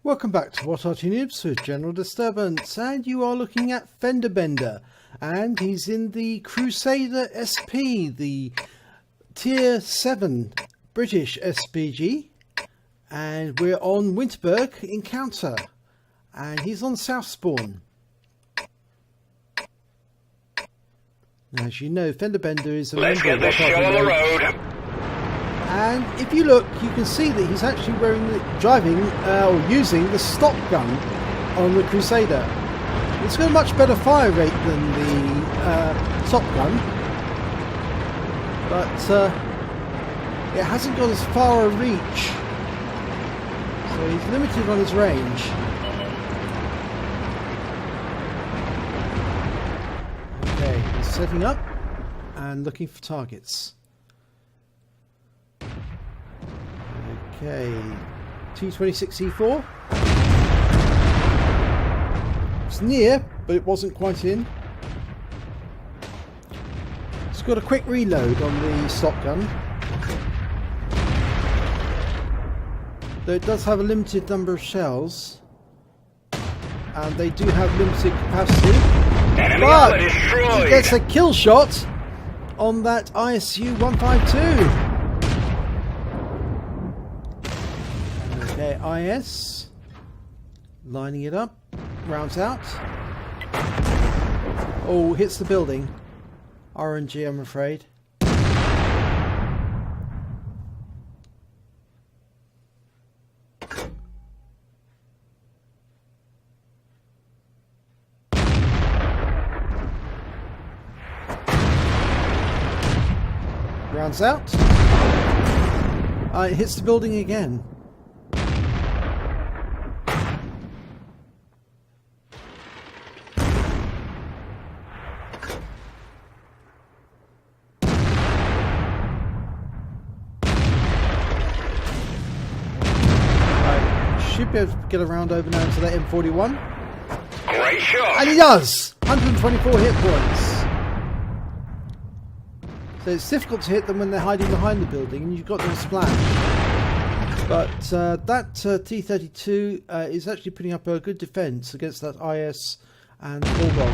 Welcome back to What Arty Noobs with General Disturbance, and you are looking at FendaBenda, and he's in the Crusader SP, the Tier 7 British SPG, and we're on Winterberg Encounter, and he's on South Spawn. As you know, FendaBenda is a Let's get this show on the road. And if you look, you can see that he's actually driving or using the stock gun on the Crusader. It's got a much better fire rate than the top gun, but it hasn't got as far a reach, so he's limited on his range. Okay, he's setting up and looking for targets. Okay, T26E4. It's near, but it wasn't quite in. It's got a quick reload on the stock gun, though it does have a limited number of shells, and they do have limited capacity. But he gets a kill shot on that ISU 152. Okay, IS, lining it up, rounds out. Oh, hits the building. RNG, I'm afraid. Rounds out. It hits the building again. Should be able to get around over now to that M41. Great shot! And he does! 124 hit points. So it's difficult to hit them when they're hiding behind the building and you've got them splash. But that T32 is actually putting up a good defense against that IS and Bulldog.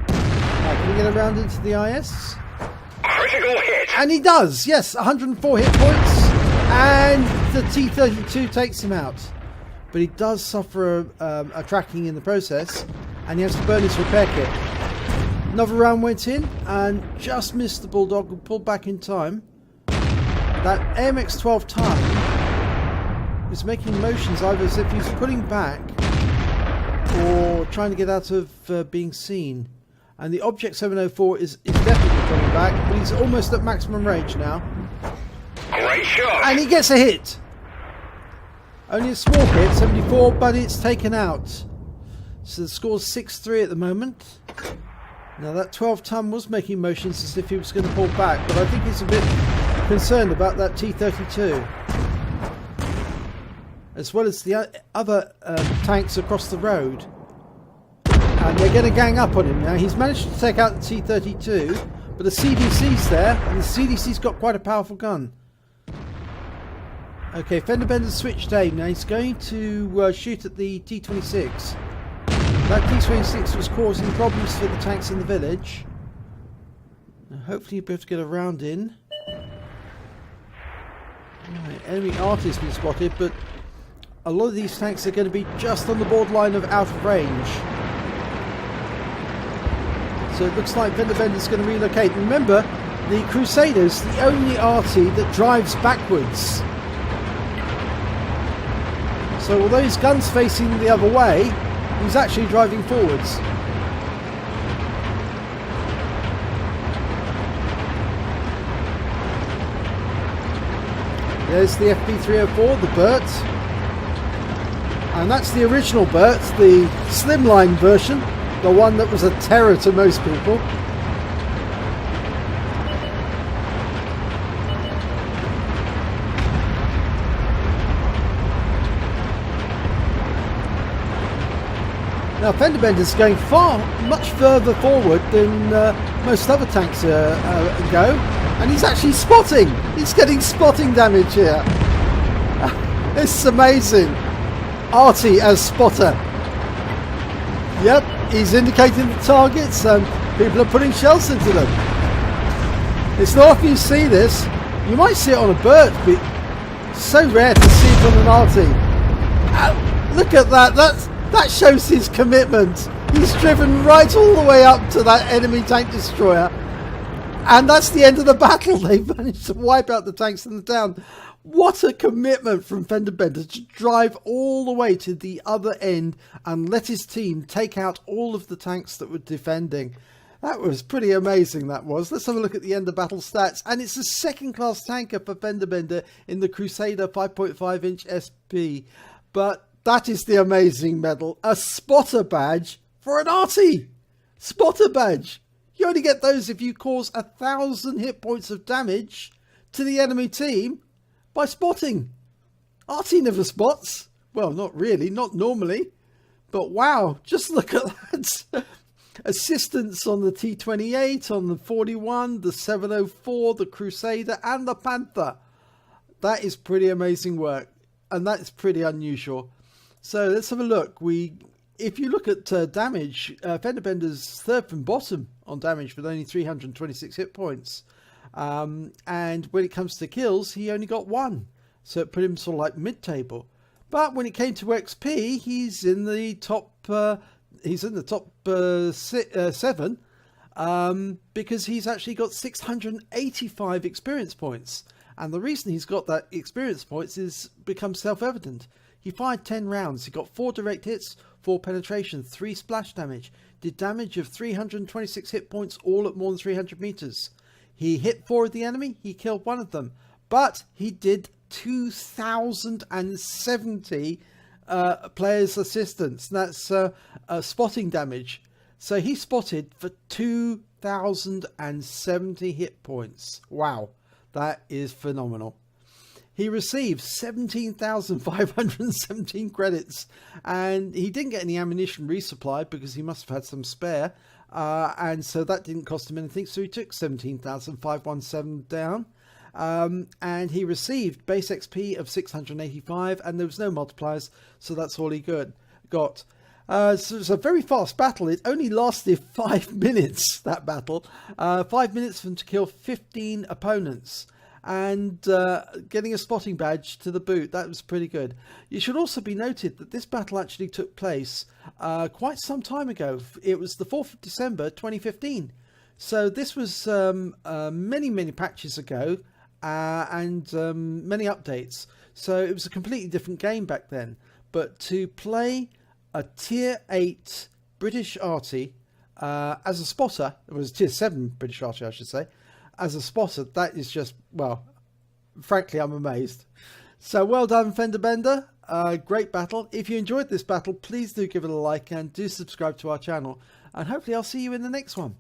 Can he get around into the IS? Critical hit! And he does! Yes, 104 hit points. And the T32 takes him out. But he does suffer a tracking in the process, and he has to burn his repair kit. Another round went in and just missed the Bulldog and pulled back in time. That AMX-12 time is making motions either as if he's pulling back or trying to get out of being seen. And the Object 704 is definitely pulling back, but he's almost at maximum range now. Great shot! And he gets a hit! Only a small hit, 74, but it's taken out. So the score's 6-3 at the moment. Now that 12-ton was making motions as if he was going to pull back, but I think he's a bit concerned about that T32. As well as the other tanks across the road. And they're going to gang up on him now. He's managed to take out the T32, but the CDC's there, and the CDC's got quite a powerful gun. Okay, FendaBenda's switched aim. Now he's going to shoot at the T26. That T26 was causing problems for the tanks in the village. Now hopefully he'll be able to get a round in. Right, enemy Arty has been spotted, but a lot of these tanks are going to be just on the borderline of out of range. So it looks like FendaBenda's going to relocate. Remember, the Crusader's the only Arty that drives backwards. So although his gun's facing the other way, he's actually driving forwards. There's the FP304, the Burt. And that's the original Burt, the slimline version, the one that was a terror to most people. Now FendaBenda's going much further forward than most other tanks go, and he's actually spotting. He's getting spotting damage here. It's amazing. Arty as spotter. Yep, he's indicating the targets and people are putting shells into them. It's not often you see this. You might see it on a bird, but it's so rare to see it on an Arty. Look at that. That shows his commitment. He's driven right all the way up to that enemy tank destroyer. And that's the end of the battle. They've managed to wipe out the tanks in the town. What a commitment from FendaBenda to drive all the way to the other end and let his team take out all of the tanks that were defending. That was pretty amazing, that was. Let's have a look at the end of battle stats. And it's a second-class tanker for FendaBenda in the Crusader 5.5-inch SP. But that is the amazing medal. A spotter badge for an Arty. Spotter badge. You only get those if you cause 1,000 hit points of damage to the enemy team by spotting. Arty never spots. Well, not really, not normally. But wow, just look at that. Assistance on the T28, on the 41, the 704, the Crusader and the Panther. That is pretty amazing work. And that is pretty unusual. So let's have a look. If you look at damage, FendaBenda's third from bottom on damage with only 326 hit points. And when it comes to kills, he only got 1. So it put him sort of like mid-table. But when it came to XP, he's in the top 7 because he's actually got 685 experience points. And the reason he's got that experience points is becomes self-evident. He fired 10 rounds. He got 4 direct hits, 4 penetration, 3 splash damage. Did damage of 326 hit points, all at more than 300 meters. He hit 4 of the enemy. He killed 1 of them. But he did 2,070 players' assistance. That's spotting damage. So he spotted for 2,070 hit points. Wow, that is phenomenal. He received 17,517 credits, and he didn't get any ammunition resupply because he must have had some spare, and so that didn't cost him anything, so he took 17,517 down, and he received base XP of 685, and there was no multipliers, so that's all he got. So it's a very fast battle. It only lasted 5 minutes, that battle. 5 minutes for him to kill 15 opponents. And getting a spotting badge to the boot, that was pretty good. It should also be noted that this battle actually took place quite some time ago. It was the 4th of December 2015. So this was many patches ago and many updates. So it was a completely different game back then. But to play a tier 8 British Arty as a spotter, it was a tier 7 British Arty I should say, as a spotter, that is just, well, frankly, I'm amazed. So well done, FendaBenda. Great battle. If you enjoyed this battle, please do give it a like and do subscribe to our channel. And hopefully I'll see you in the next one.